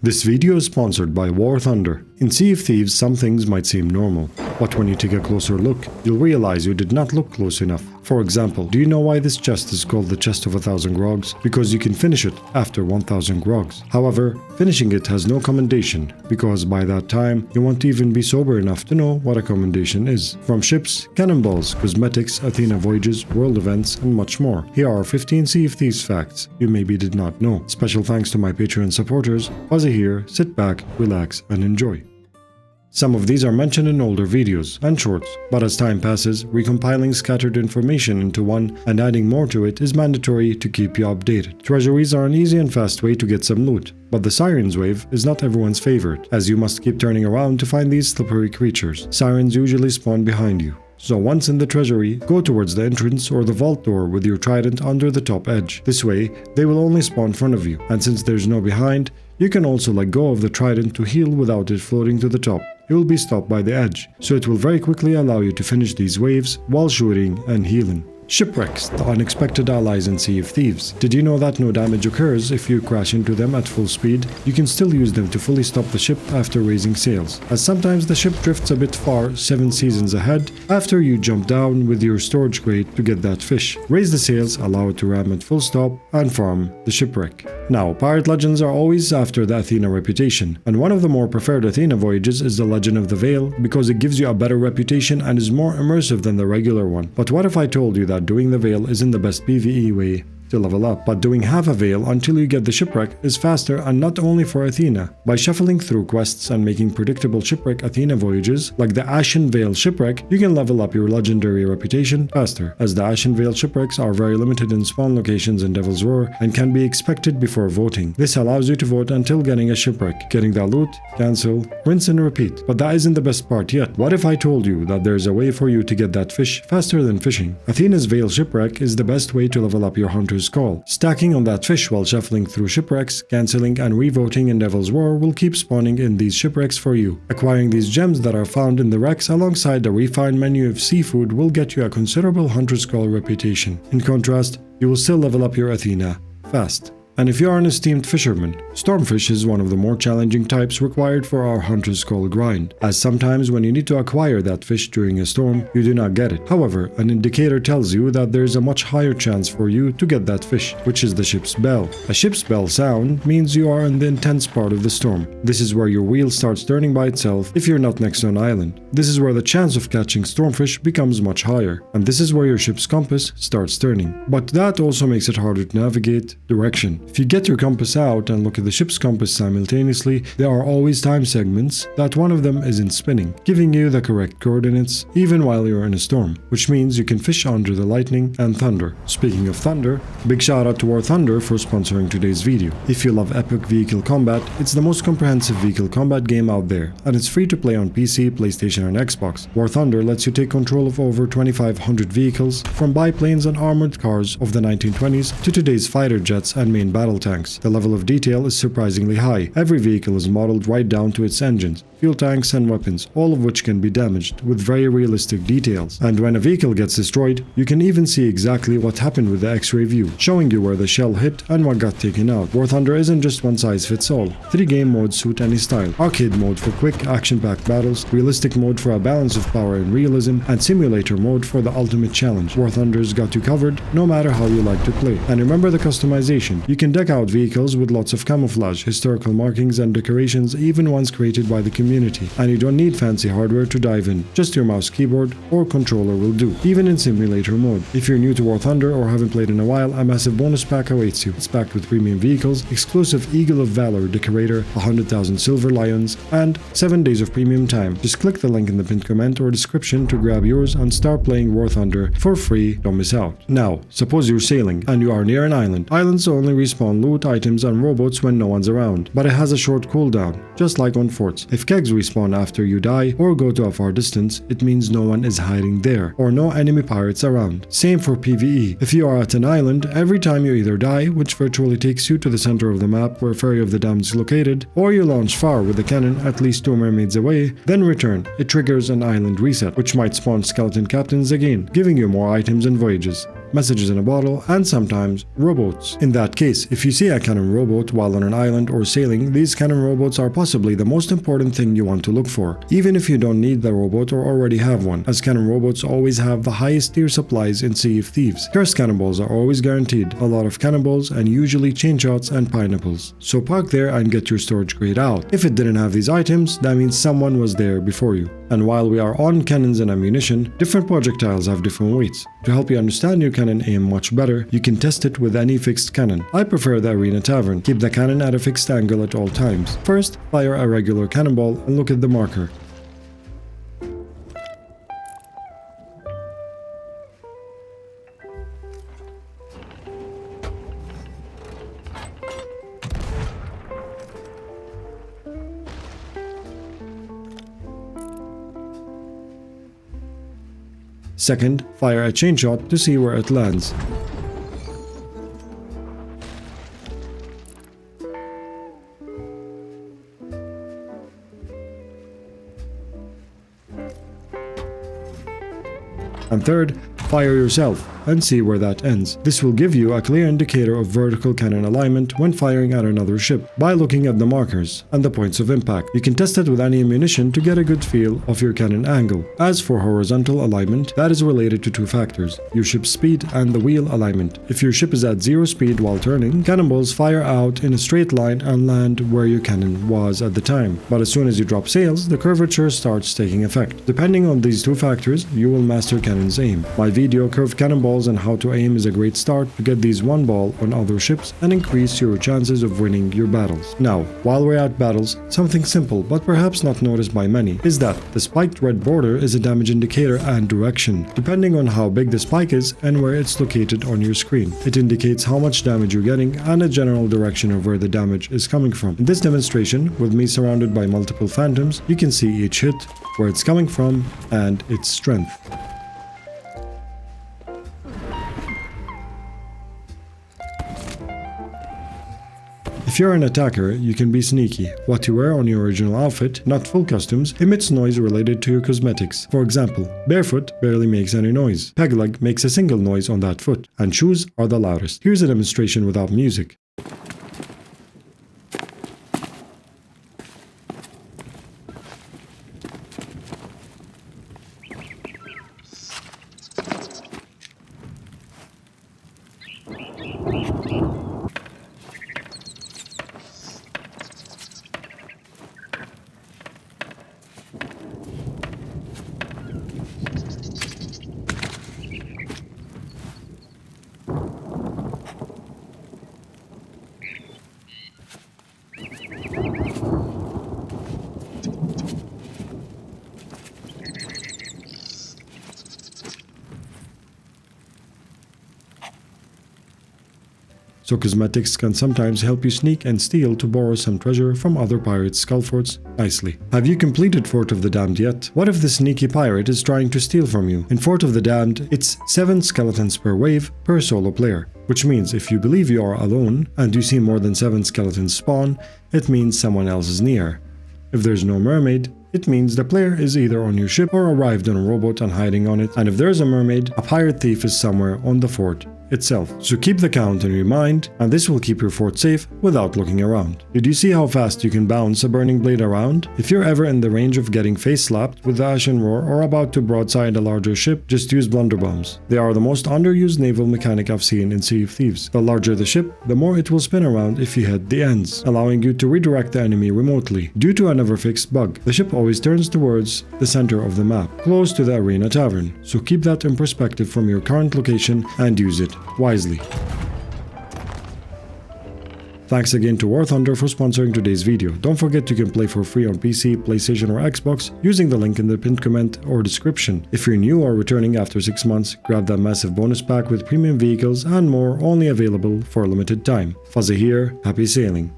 This video is sponsored by War Thunder. In Sea of Thieves, some things might seem normal, but when you take a closer look, you'll realize you did not look close enough. For example, do you know why this chest is called the Chest of 1,000 Grogs? Because you can finish it after 1,000 Grogs. However, finishing it has no commendation, because by that time, you won't even be sober enough to know what a commendation is. From ships, cannonballs, cosmetics, Athena voyages, world events, and much more. Here are 15 Sea of Thieves facts you maybe did not know. Special thanks to my Patreon supporters. Phuzzy here, sit back, relax, and enjoy. Some of these are mentioned in older videos and shorts, but as time passes, recompiling scattered information into one and adding more to it is mandatory to keep you updated. Treasuries are an easy and fast way to get some loot, but the Sirens wave is not everyone's favorite, as you must keep turning around to find these slippery creatures. Sirens usually spawn behind you. So once in the treasury, go towards the entrance or the vault door with your trident under the top edge. This way, they will only spawn in front of you, and since there's no behind, you can also let go of the trident to heal without it floating to the top. You will be stopped by the edge, so it will very quickly allow you to finish these waves while shooting and healing. Shipwrecks, the unexpected allies in Sea of Thieves. Did you know that no damage occurs if you crash into them at full speed? You can still use them to fully stop the ship after raising sails, as sometimes the ship drifts a bit far 7 seasons ahead after you jump down with your storage crate to get that fish. Raise the sails, allow it to ram at full stop, and farm the shipwreck. Now, pirate legends are always after the Athena reputation, and one of the more preferred Athena voyages is the Legend of the Veil because it gives you a better reputation and is more immersive than the regular one. But what if I told you that doing the Veil isn't the best PvE way to level up, but doing half a Veil until you get the shipwreck is faster, and not only for Athena. By shuffling through quests and making predictable shipwreck Athena voyages, like the Ashen Veil shipwreck, you can level up your legendary reputation faster, as the Ashen Veil shipwrecks are very limited in spawn locations in Devil's Roar and can be expected before voting. This allows you to vote until getting a shipwreck, getting that loot, cancel, rinse and repeat. But that isn't the best part yet. What if I told you that there's a way for you to get that fish faster than fishing? Athena's Veil shipwreck is the best way to level up your hunter's call. Stacking on that fish while shuffling through shipwrecks, cancelling and revoting in Devil's Roar will keep spawning in these shipwrecks for you. Acquiring these gems that are found in the wrecks alongside the refined menu of seafood will get you a considerable hunter's call reputation. In contrast, you will still level up your Athena fast. And if you are an esteemed fisherman, Stormfish is one of the more challenging types required for our Hunter's Call grind, as sometimes when you need to acquire that fish during a storm, you do not get it. However, an indicator tells you that there is a much higher chance for you to get that fish, which is the ship's bell. A ship's bell sound means you are in the intense part of the storm. This is where your wheel starts turning by itself if you're not next to an island. This is where the chance of catching Stormfish becomes much higher, and this is where your ship's compass starts turning. But that also makes it harder to navigate direction. If you get your compass out and look at the ship's compass simultaneously, there are always time segments that one of them isn't spinning, giving you the correct coordinates even while you're in a storm, which means you can fish under the lightning and thunder. Speaking of thunder, big shout out to War Thunder for sponsoring today's video. If you love epic vehicle combat, it's the most comprehensive vehicle combat game out there, and it's free to play on PC, PlayStation and Xbox. War Thunder lets you take control of over 2,500 vehicles, from biplanes and armored cars of the 1920s to today's fighter jets and main battle tanks. The level of detail is surprisingly high. Every vehicle is modeled right down to its engines, fuel tanks and weapons, all of which can be damaged with very realistic details. And when a vehicle gets destroyed, you can even see exactly what happened with the X-ray view, showing you where the shell hit and what got taken out. War Thunder isn't just one size fits all. 3 game modes suit any style. Arcade mode for quick action-packed battles, realistic mode for a balance of power and realism, and simulator mode for the ultimate challenge. War Thunder's got you covered no matter how you like to play. And remember the customization. You can deck out vehicles with lots of camouflage, historical markings and decorations, even ones created by the community. And you don't need fancy hardware to dive in. Just your mouse, keyboard or controller will do, even in simulator mode. If you're new to War Thunder or haven't played in a while, a massive bonus pack awaits you. It's packed with premium vehicles, exclusive Eagle of Valor decorator, 100,000 silver lions, and 7 days of premium time. Just click the link in the pinned comment or description to grab yours and start playing War Thunder for free. Don't miss out. Now, suppose you're sailing and you are near an island. Islands only respawn loot, items and rowboats when no one's around, but it has a short cooldown, just like on forts. If kegs respawn after you die or go to a far distance, it means no one is hiding there or no enemy pirates around. Same for PvE. If you are at an island, every time you either die, which virtually takes you to the center of the map where Ferry of the Damned is located, or you launch far with a cannon at least 2 mermaids away, then return, it triggers an island reset, which might spawn skeleton captains again, giving you more items and voyages. messages in a bottle, and sometimes rowboats. In that case, if you see a cannon rowboat while on an island or sailing, these cannon rowboats are possibly the most important thing you want to look for, even if you don't need the rowboat or already have one, as cannon rowboats always have the highest tier supplies in Sea of Thieves. Cursed cannonballs are always guaranteed, a lot of cannonballs, and usually chain shots and pineapples. So park there and get your storage crate out. If it didn't have these items, that means someone was there before you. And while we are on cannons and ammunition, different projectiles have different weights. To help you understand your cannon aim much better, you can test it with any fixed cannon. I prefer the Arena Tavern. Keep the cannon at a fixed angle at all times. First, fire a regular cannonball and look at the marker. Second, fire a chain shot to see where it lands. And third, fire yourself and see where that ends. This will give you a clear indicator of vertical cannon alignment when firing at another ship by looking at the markers and the points of impact. You can test it with any ammunition to get a good feel of your cannon angle. As for horizontal alignment, that is related to two factors: your ship's speed and the wheel alignment. If your ship is at 0 speed while turning, cannonballs fire out in a straight line and land where your cannon was at the time. But as soon as you drop sails, the curvature starts taking effect. Depending on these two factors, you will master cannon's aim. My video, Curved Cannonballs and How to Aim, is a great start to get these one ball on other ships and increase your chances of winning your battles. Now, while we're at battles, something simple but perhaps not noticed by many is that the spiked red border is a damage indicator and direction, depending on how big the spike is and where it's located on your screen. It indicates how much damage you're getting and a general direction of where the damage is coming from. In this demonstration, with me surrounded by multiple phantoms, you can see each hit, where it's coming from, and its strength. If you're an attacker, you can be sneaky. What you wear on your original outfit, not full costumes, emits noise related to your cosmetics. For example, barefoot barely makes any noise, peg leg makes a single noise on that foot, and shoes are the loudest. Here's a demonstration without music. So cosmetics can sometimes help you sneak and steal to borrow some treasure from other pirates' skull forts nicely. Have you completed Fort of the Damned yet? What if the sneaky pirate is trying to steal from you? In Fort of the Damned, it's 7 skeletons per wave per solo player, which means if you believe you are alone and you see more than 7 skeletons spawn, it means someone else is near. If there's no mermaid, it means the player is either on your ship or arrived on a rowboat and hiding on it, and if there's a mermaid, a pirate thief is somewhere on the fort itself. So keep the count in your mind, and this will keep your fort safe without looking around. Did you see how fast you can bounce a burning blade around? If you're ever in the range of getting face slapped with the Ashen Roar or about to broadside a larger ship, just use blunderbombs. They are the most underused naval mechanic I've seen in Sea of Thieves. The larger the ship, the more it will spin around if you hit the ends, allowing you to redirect the enemy remotely. Due to a never fixed bug, the ship always turns towards the center of the map, close to the Arena Tavern, so keep that in perspective from your current location and use it wisely. Thanks again to War Thunder for sponsoring today's video. Don't forget you can play for free on PC, PlayStation or Xbox using the link in the pinned comment or description. If you're new or returning after 6 months, grab that massive bonus pack with premium vehicles and more, only available for a limited time. Phuzzy here, happy sailing.